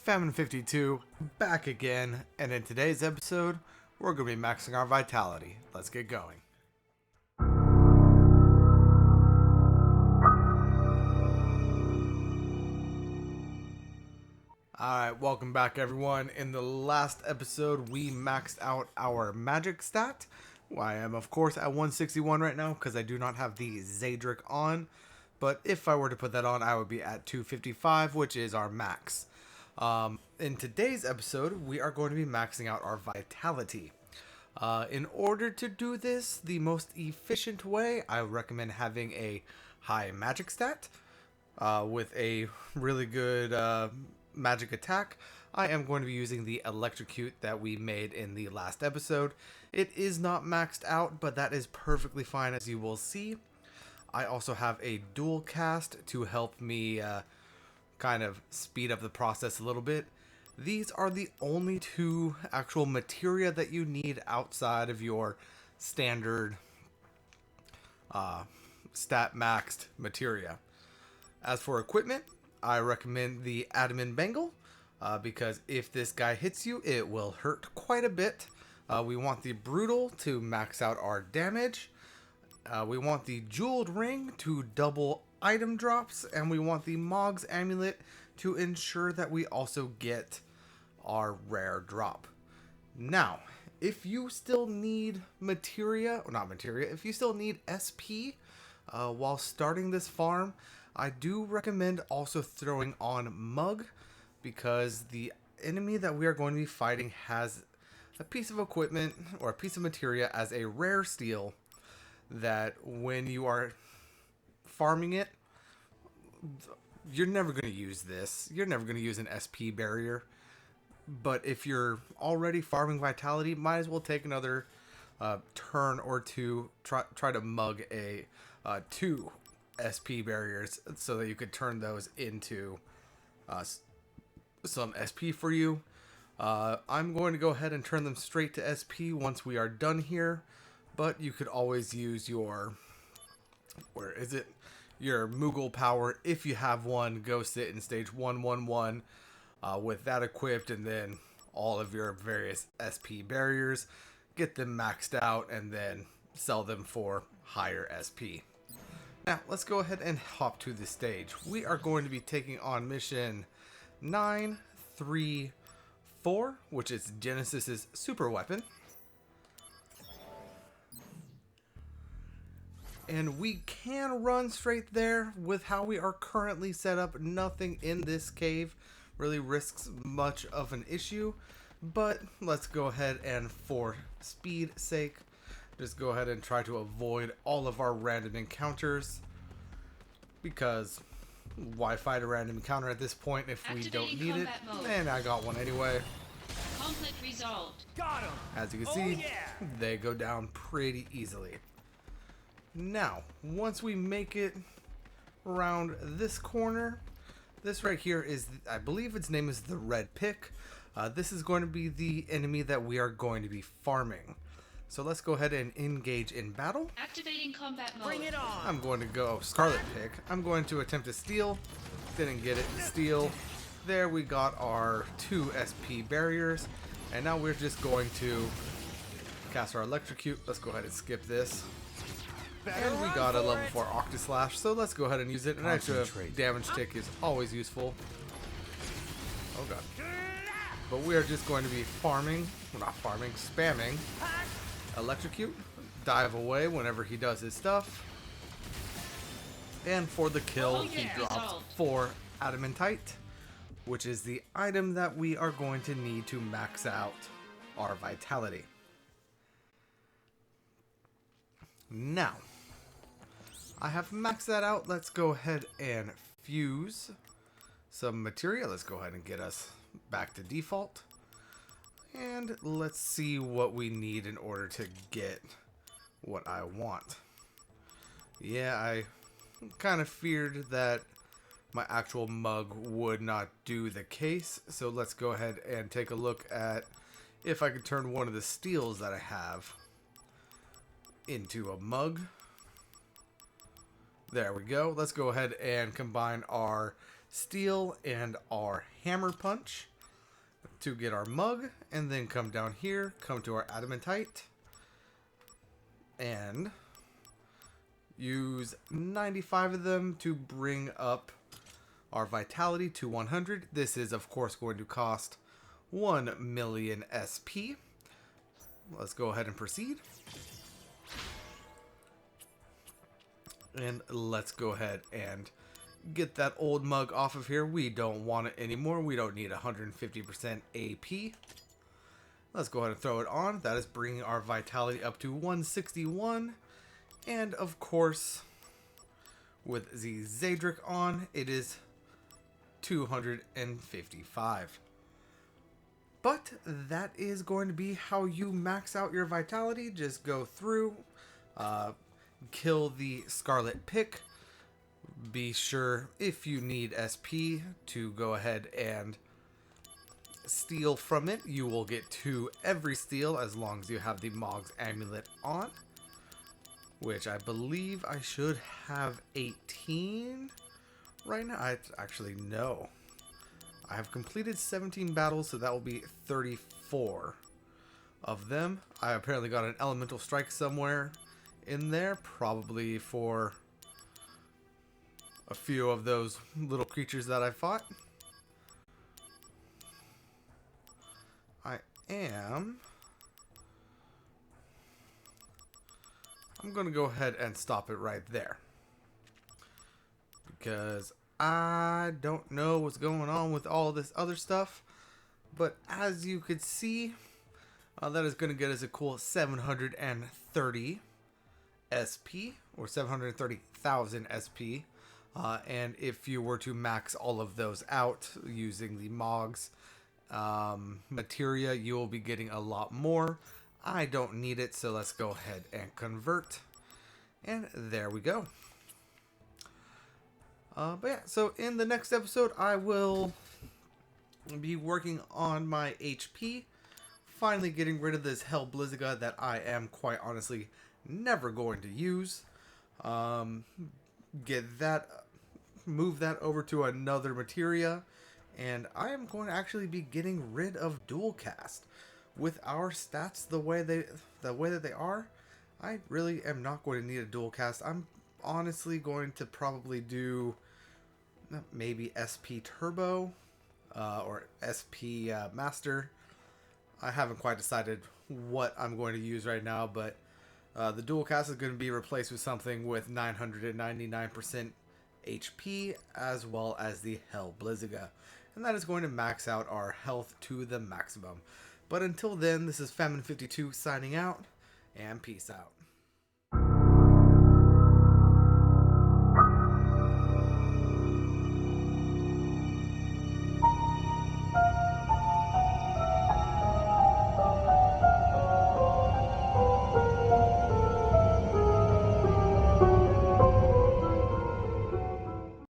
Famine52 back again, and in today's episode, we're going to be maxing our vitality. Let's get going. Alright, welcome back everyone. In the last episode, we maxed out our magic stat. I am of course at 161 right now because I do not have the Zadric on. But if I were to put that on, I would be at 255, which is our max. In today's episode, we are going to be maxing out our vitality. In order to do this the most efficient way, I recommend having a high magic stat with a really good magic attack. I am going to be using the electrocute that we made in the last episode. It is not maxed out, but that is perfectly fine, as you will see. I also have a dual cast to help me kind of speed up the process a little bit. These are the only two actual materia that you need outside of your standard stat maxed materia. As for equipment, I recommend the adamant bangle because if this guy hits you, it will hurt quite a bit. We want the brutal to max out our damage. We want the jeweled ring to double item drops, and we want the Mog's amulet to ensure that we also get our rare drop. Now, if you still need if you still need SP while starting this farm, I do recommend also throwing on Mug, because the enemy that we are going to be fighting has a piece of equipment or a piece of materia as a rare steel that when you are farming it, you're never going to use this. You're never going to use an SP barrier. But if you're already farming vitality, might as well take another turn or two, try to mug a 2 SP barriers so that you could turn those into some SP for you. I'm going to go ahead and turn them straight to SP once we are done here. But you could always use your, your Moogle power if you have one. Go sit in stage 111 with that equipped, and then all of your various SP barriers. Get them maxed out and then sell them for higher SP. Now, let's go ahead and hop to the stage. We are going to be taking on mission 934, which is Genesis's super weapon. And we can run straight there with how we are currently set up. Nothing in this cave really risks much of an issue. But let's go ahead and, for speed's sake, just go ahead and try to avoid all of our random encounters. Because why fight a random encounter at this point if we don't need it? And I got one anyway. Conflict resolved. Got him. As you can see, they go down pretty easily. Now, once we make it around this corner, this right here is, I believe its name is the Red Pick. This is going to be the enemy that we are going to be farming. So let's go ahead and engage in battle. Activating combat mode. Bring it on. I'm going to go Scarlet Pick. I'm going to attempt to steal. Didn't get it. Steal. There we got our 2 SP barriers. And now we're just going to cast our electrocute. Let's go ahead and skip this. And we got a level 4 Octaslash, so let's go ahead and use it. An extra damage tick is always useful. Oh god. But we are just going to be farming, well, not farming, spamming electrocute. Dive away whenever he does his stuff. And for the kill, he drops 4 adamantite, which is the item that we are going to need to max out our vitality. Now, I have maxed that out. Let's go ahead and fuse some materia. Let's go ahead and get us back to default. And let's see what we need in order to get what I want. Yeah, I kind of feared that my actual mug would not do the case. So let's go ahead and take a look at if I could turn one of the steels that I have into a mug. There we go. Let's go ahead and combine our steel and our hammer punch. to get our mug, and then come down here, come to our adamantite, and use 95 of them to bring up our vitality to 100. This is, of course, going to cost 1 million SP. Let's go ahead and proceed. And let's go ahead and get that old mug off of here. We don't want it anymore. We don't need 150% AP. Let's go ahead and throw it on. That is bringing our vitality up to 161. And of course, with the Zadric on, it is 255. But that is going to be how you max out your vitality. Just go through, kill the Scarlet Pick. Be sure, if you need SP, to go ahead and steal from it. You will get 2 every steal as long as you have the Mog's Amulet on, which I believe I should have 18 right now. I actually no. I have completed 17 battles, so that will be 34 of them. I apparently got an elemental strike somewhere in there, probably for a few of those little creatures that I fought. I'm going to go ahead and stop it right there, because I don't know what's going on with all this other stuff. But as you could see, that is going to get us a cool 730 SP, or 730,000 SP. And if you were to max all of those out using the Mog's materia, you will be getting a lot more. I don't need it, so let's go ahead and convert. And there we go. But yeah, so in the next episode, I will be working on my HP. Finally getting rid of this Hell Blizziga that I am quite honestly never going to use. Get that, move that over to another materia. And I am going to actually be getting rid of dual cast. With our stats the way that they are, I really am not going to need a dual cast. I'm honestly going to probably do maybe SP Turbo or SP Master. I haven't quite decided what I'm going to use right now, but the dual cast is going to be replaced with something with 999% HP, as well as the Hell Blizziga. And that is going to max out our health to the maximum. But until then, this is Famine52 signing out, and peace out.